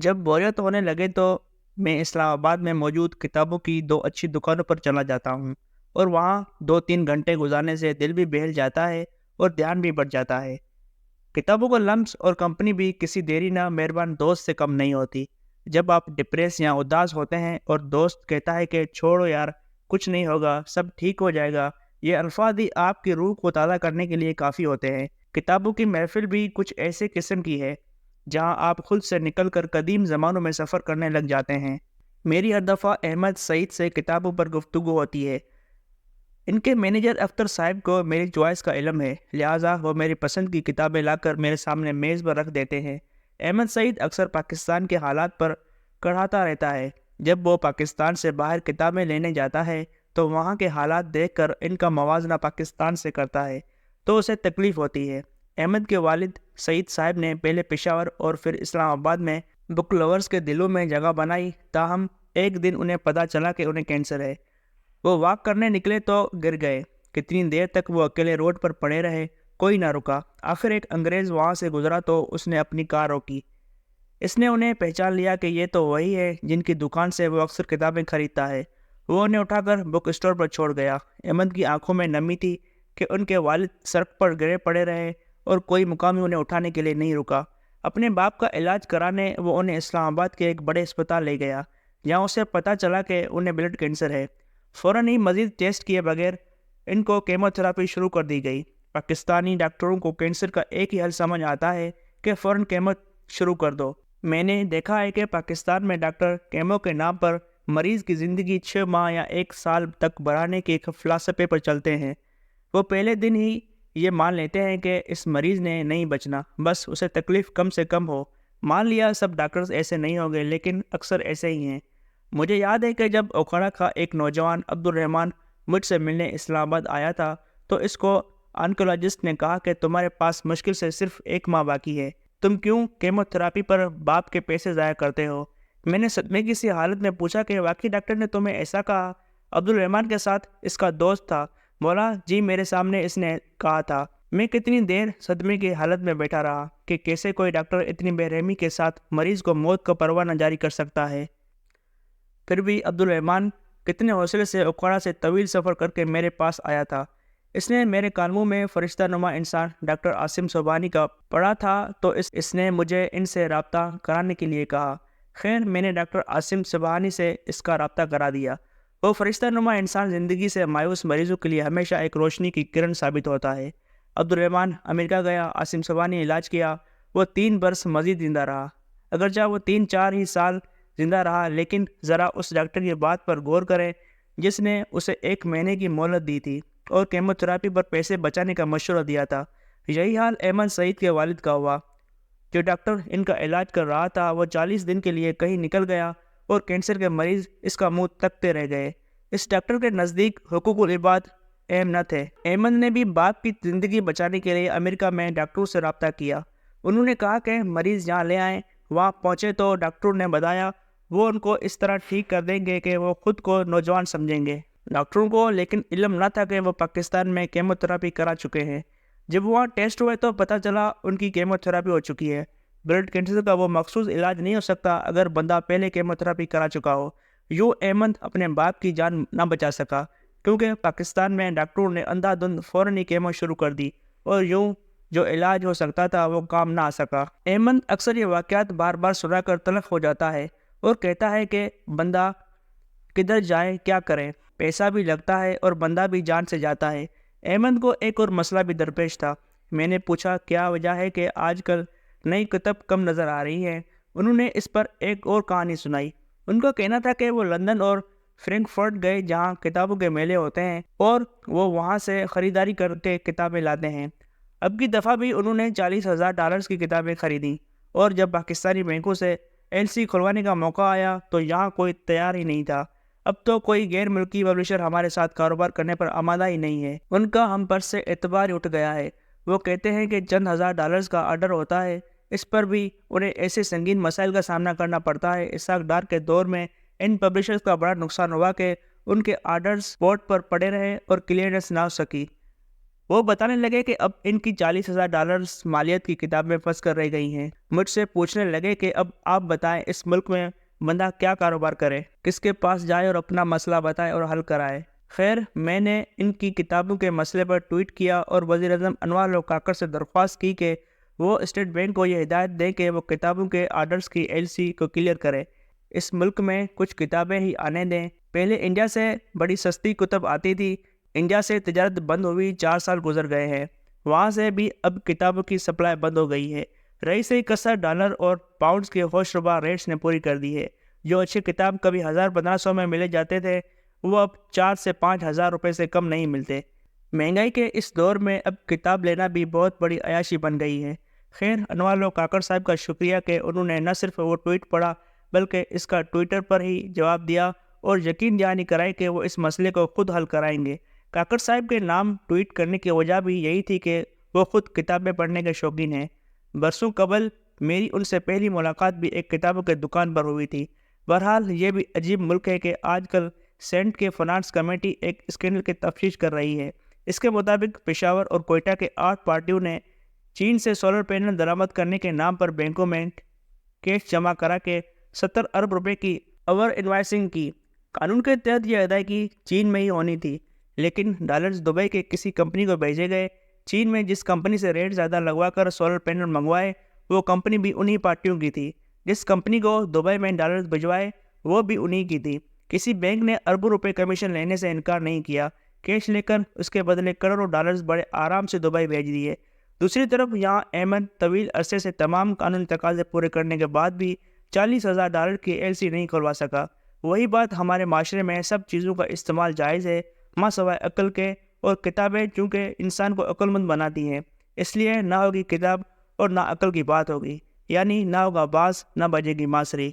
जब बोरियत होने लगे तो मैं इस्लामाबाद में मौजूद किताबों की दो अच्छी दुकानों पर चला जाता हूँ और वहाँ 2-3 घंटे गुजारने से दिल भी बहल जाता है और ध्यान भी बढ़ जाता है। किताबों का लम्स और कंपनी भी किसी देरी ना मेहरबान दोस्त से कम नहीं होती। जब आप डिप्रेस या उदास होते हैं और दोस्त कहता है कि छोड़ो यार, कुछ नहीं होगा, सब ठीक हो जाएगा, ये अल्फाज ही आपकी रूह को ताज़ा करने के लिए काफ़ी होते हैं। किताबों की महफिल भी कुछ ऐसे किस्म की है जहां आप खुद से निकलकर कदीम ज़मानों में सफ़र करने लग जाते हैं। मेरी हर दफ़ा अहमद सईद से किताबों पर गुफ्तगू होती है। इनके मैनेजर अख्तर साहब को मेरी चॉइस का इल्म है, लिहाजा वो मेरी पसंद की किताबें लाकर मेरे सामने मेज़ पर रख देते हैं। अहमद सईद अक्सर पाकिस्तान के हालात पर कढ़ाता रहता है। जब वो पाकिस्तान से बाहर किताबें लेने जाता है तो वहाँ के हालात देखकर इनका मवाजना पाकिस्तान से करता है तो उसे तकलीफ़ होती है। अहमद के वालिद सईद साहब ने पहले पेशावर और फिर इस्लामाबाद में बुक लवर्स के दिलों में जगह बनाई, ताहम एक दिन उन्हें पता चला कि उन्हें कैंसर है। वो वॉक करने निकले तो गिर गए। कितनी देर तक वो अकेले रोड पर पड़े रहे, कोई ना रुका। आखिर एक अंग्रेज़ वहाँ से गुजरा तो उसने अपनी कार रोकी। इसने उन्हें पहचान लिया कि ये तो वही है जिनकी दुकान से वो अक्सर किताबें खरीदता है। वो उन्हें उठाकर बुक स्टोर पर छोड़ गया। अहमद की आंखों में नमी थी कि उनके वालिद सड़क पर गिरे पड़े रहे और कोई मुकामी उन्हें उठाने के लिए नहीं रुका। अपने बाप का इलाज कराने वो उन्हें इस्लामाबाद के एक बड़े अस्पताल ले गया, जहाँ उसे पता चला कि उन्हें ब्लड कैंसर है। फ़ौरन ही मजीद टेस्ट किए बगैर इनको केमोथेरापी शुरू कर दी गई। पाकिस्तानी डॉक्टरों को कैंसर का एक ही हल समझ आता है कि फ़ौरन केमो शुरू कर दो। मैंने देखा है कि पाकिस्तान में डॉक्टर केमो के नाम पर मरीज़ की ज़िंदगी 6 माह या 1 साल तक बढ़ाने के एक फ़लसफ़े पर चलते हैं। वो पहले दिन ही ये मान लेते हैं कि इस मरीज़ ने नहीं बचना, बस उसे तकलीफ़ कम से कम हो। मान लिया सब डॉक्टर्स ऐसे नहीं होंगे, लेकिन अक्सर ऐसे ही हैं। मुझे याद है कि जब ओखाड़ा का एक नौजवान अब्दुल रहमान मुझसे मिलने इस्लामाबाद आया था तो इसको ऑन्कोलॉजिस्ट ने कहा कि तुम्हारे पास मुश्किल से सिर्फ 1 माह बाकी है, तुम क्यों केमोथेरापी पर बाप के पैसे ज़ाया करते हो। मैंने सदमे की सी हालत में पूछा कि वाकई डॉक्टर ने तुम्हें ऐसा कहा। अब्दुल रहमान के साथ इसका दोस्त था, बोला जी मेरे सामने इसने कहा था। मैं कितनी देर सदमे की हालत में बैठा रहा कि कैसे कोई डॉक्टर इतनी बेरहमी के साथ मरीज़ को मौत का परवाना जारी कर सकता है। फिर भी अब्दुल रहमान कितने हौसले से उखाड़ा से तवील सफ़र करके मेरे पास आया था। इसने मेरे कानों में फरिश्ता नुमा इंसान डॉक्टर आसिम सोबानी का पढ़ा था तो इसने मुझे इनसे रब्ता कराने के लिए कहा। खैर मैंने डॉक्टर आसिम सोबानी से इसका रब्ता करा दिया। वो फरिश्ता नुमा इंसान ज़िंदगी से मायूस मरीजों के लिए हमेशा एक रोशनी की किरण साबित होता है। अब्दुल रहमान अमेरिका गया, आसिम सोबानी ने इलाज किया। वो 3 बरस मज़ीद जिंदा रहा। अगरचे वो 3-4 ही साल जिंदा रहा, लेकिन ज़रा उस डॉक्टर की बात पर गौर करें जिसने उसे 1 महीने की मोहलत दी थी और केमोथेरापी पर पैसे बचाने का मशवरा दिया था। यही हाल अहमद सईद के वालिद का हुआ। जो डॉक्टर इनका इलाज कर रहा था वो 40 दिन के लिए कहीं निकल गया और कैंसर के मरीज इसका मुंह तकते रह गए। इस डॉक्टर के नज़दीक हुकूकुल इबाद अहम न थे। अहमद ने भी बाप की ज़िंदगी बचाने के लिए अमेरिका में डॉक्टरों से रब्ता किया। उन्होंने कहा कि मरीज़ जहाँ ले आएँ। वहाँ पहुँचे तो डॉक्टरों ने बताया वो उनको इस तरह ठीक कर देंगे कि वो खुद को नौजवान समझेंगे। डॉक्टरों को लेकिन इल्म न था कि वो पाकिस्तान में केमोथेरापी करा चुके हैं। जब वहाँ टेस्ट हुए तो पता चला उनकी केमोथेरापी हो चुकी है। ब्लड कैंसर का वो मखसूस इलाज नहीं हो सकता अगर बंदा पहले केमोथेरापी करा चुका हो। यूँ अहमद अपने बाप की जान न बचा सका क्योंकि पाकिस्तान में डॉक्टरों ने अंधाधुंध फ़ौरन ही केमो शुरू कर दी और यूँ जो इलाज हो सकता था वो काम ना आ सका। अहमद अक्सर ये वाक़यात बार बार सुनाकर तलख हो जाता है और कहता है कि बंदा किधर जाए क्या करे, पैसा भी लगता है और बंदा भी जान से जाता है। अहमद को एक और मसला भी दरपेश था। मैंने पूछा क्या वजह है कि आजकल नई किताब कम नज़र आ रही है। उन्होंने इस पर एक और कहानी सुनाई। उनका कहना था कि वो लंदन और फ्रैंकफर्ट गए जहाँ किताबों के मेले होते हैं और वो वहाँ से ख़रीदारी करके किताबें लाते हैं। अब की दफ़ा भी उन्होंने $40,000 की किताबें खरीदी और जब पाकिस्तानी बैंकों से एलसी खुलवाने का मौका आया तो यहाँ कोई तैयार ही नहीं था। अब तो कोई गैर मुल्की पब्लिशर हमारे साथ कारोबार करने पर आमादा ही नहीं है। उनका हम पर से एतबार उठ गया है। वो कहते हैं कि चंद $1000 का ऑर्डर होता है, इस पर भी उन्हें ऐसे संगीन मसाइल का सामना करना पड़ता है। इसहाक डार के दौर में इन पब्लिशर्स का बड़ा नुकसान हुआ कि उनके ऑर्डर्स बोर्ड पर पड़े रहे और क्लियरेंस ना हो सकी। وہ بتانے لگے کہ اب ان کی $40,000 مالیت کی کتاب میں پھنس کر رہ گئی ہیں۔ مجھ سے پوچھنے لگے کہ اب آپ بتائیں اس ملک میں بندہ کیا کاروبار کرے، کس کے پاس جائے اور اپنا مسئلہ بتائے اور حل کرائے۔ خیر، میں نے ان کی کتابوں کے مسئلے پر ٹویٹ کیا اور وزیر اعظم انوار الحق کاکڑ سے درخواست کی کہ وہ اسٹیٹ بینک کو یہ ہدایت دیں کہ وہ کتابوں کے آرڈرز کی LC کو کلیئر کرے، اس ملک میں کچھ کتابیں ہی آنے دیں۔ پہلے انڈیا سے بڑی سستی کتب آتی تھی، انڈیا سے تجارت بند ہوئی 4 سال گزر گئے ہیں، وہاں سے بھی اب کتابوں کی سپلائی بند ہو گئی ہے۔ رہی سے کثر ڈالر اور پاؤنڈز کے ہوش ربا ریٹس نے پوری کر دی ہے۔ جو اچھی کتاب کبھی 1500 میں ملے جاتے تھے وہ اب 4 سے 5 ہزار روپے سے کم نہیں ملتے۔ مہنگائی کے اس دور میں اب کتاب لینا بھی بہت بڑی عیاشی بن گئی ہے۔ خیر، انوار الحق کاکڑ صاحب کا شکریہ کہ انہوں نے نہ صرف وہ ٹویٹ پڑھا بلکہ اس کا ٹویٹر پر ہی جواب دیا اور یقین دہانی کرائی کہ وہ اس مسئلے کو خود حل کرائیں گے۔ کاکڑ صاحب کے نام ٹویٹ کرنے کی وجہ بھی یہی تھی کہ وہ خود کتابیں پڑھنے کے شوقین ہیں۔ برسوں قبل میری ان سے پہلی ملاقات بھی ایک کتابوں کی دکان پر ہوئی تھی۔ بہرحال یہ بھی عجیب ملک ہے کہ آج کل سینٹ کے فنانس کمیٹی ایک اسکینڈل کی تفتیش کر رہی ہے۔ اس کے مطابق پشاور اور کوئٹہ کے 8 پارٹیوں نے چین سے سولر پینل درآمد کرنے کے نام پر بینکوں میں کیش جمع کرا کے 70 ارب روپے کی اوور انوائسنگ کی۔ قانون کے تحت یہ ادائیگی چین میں ہی ہونی تھی، لیکن ڈالرز دبئی کے کسی کمپنی کو بھیجے گئے۔ چین میں جس کمپنی سے ریٹ زیادہ لگوا کر سولر پینل منگوائے وہ کمپنی بھی انہی پارٹیوں کی تھی۔ جس کمپنی کو دبئی میں ڈالرز بھجوائے وہ بھی انہی کی تھی۔ کسی بینک نے اربوں روپے کمیشن لینے سے انکار نہیں کیا، کیش لے کر اس کے بدلے کروڑوں ڈالرز بڑے آرام سے دبئی بھیج دیے۔ دوسری طرف یہاں احمد طویل عرصے سے تمام قانونی تقاضے پورے کرنے کے بعد بھی $40,000 کی LC نہیں کھلوا سکا۔ وہی بات ہمارے معاشرے میں سب چیزوں کا استعمال جائز ہے ماں سوائے عقل کے، اور کتابیں چونکہ انسان کو عقل مند بناتی ہیں، اس لیے نہ ہوگی کتاب اور نہ عقل کی بات ہوگی، یعنی نہ ہوگا باز نہ بجے گی ماسری۔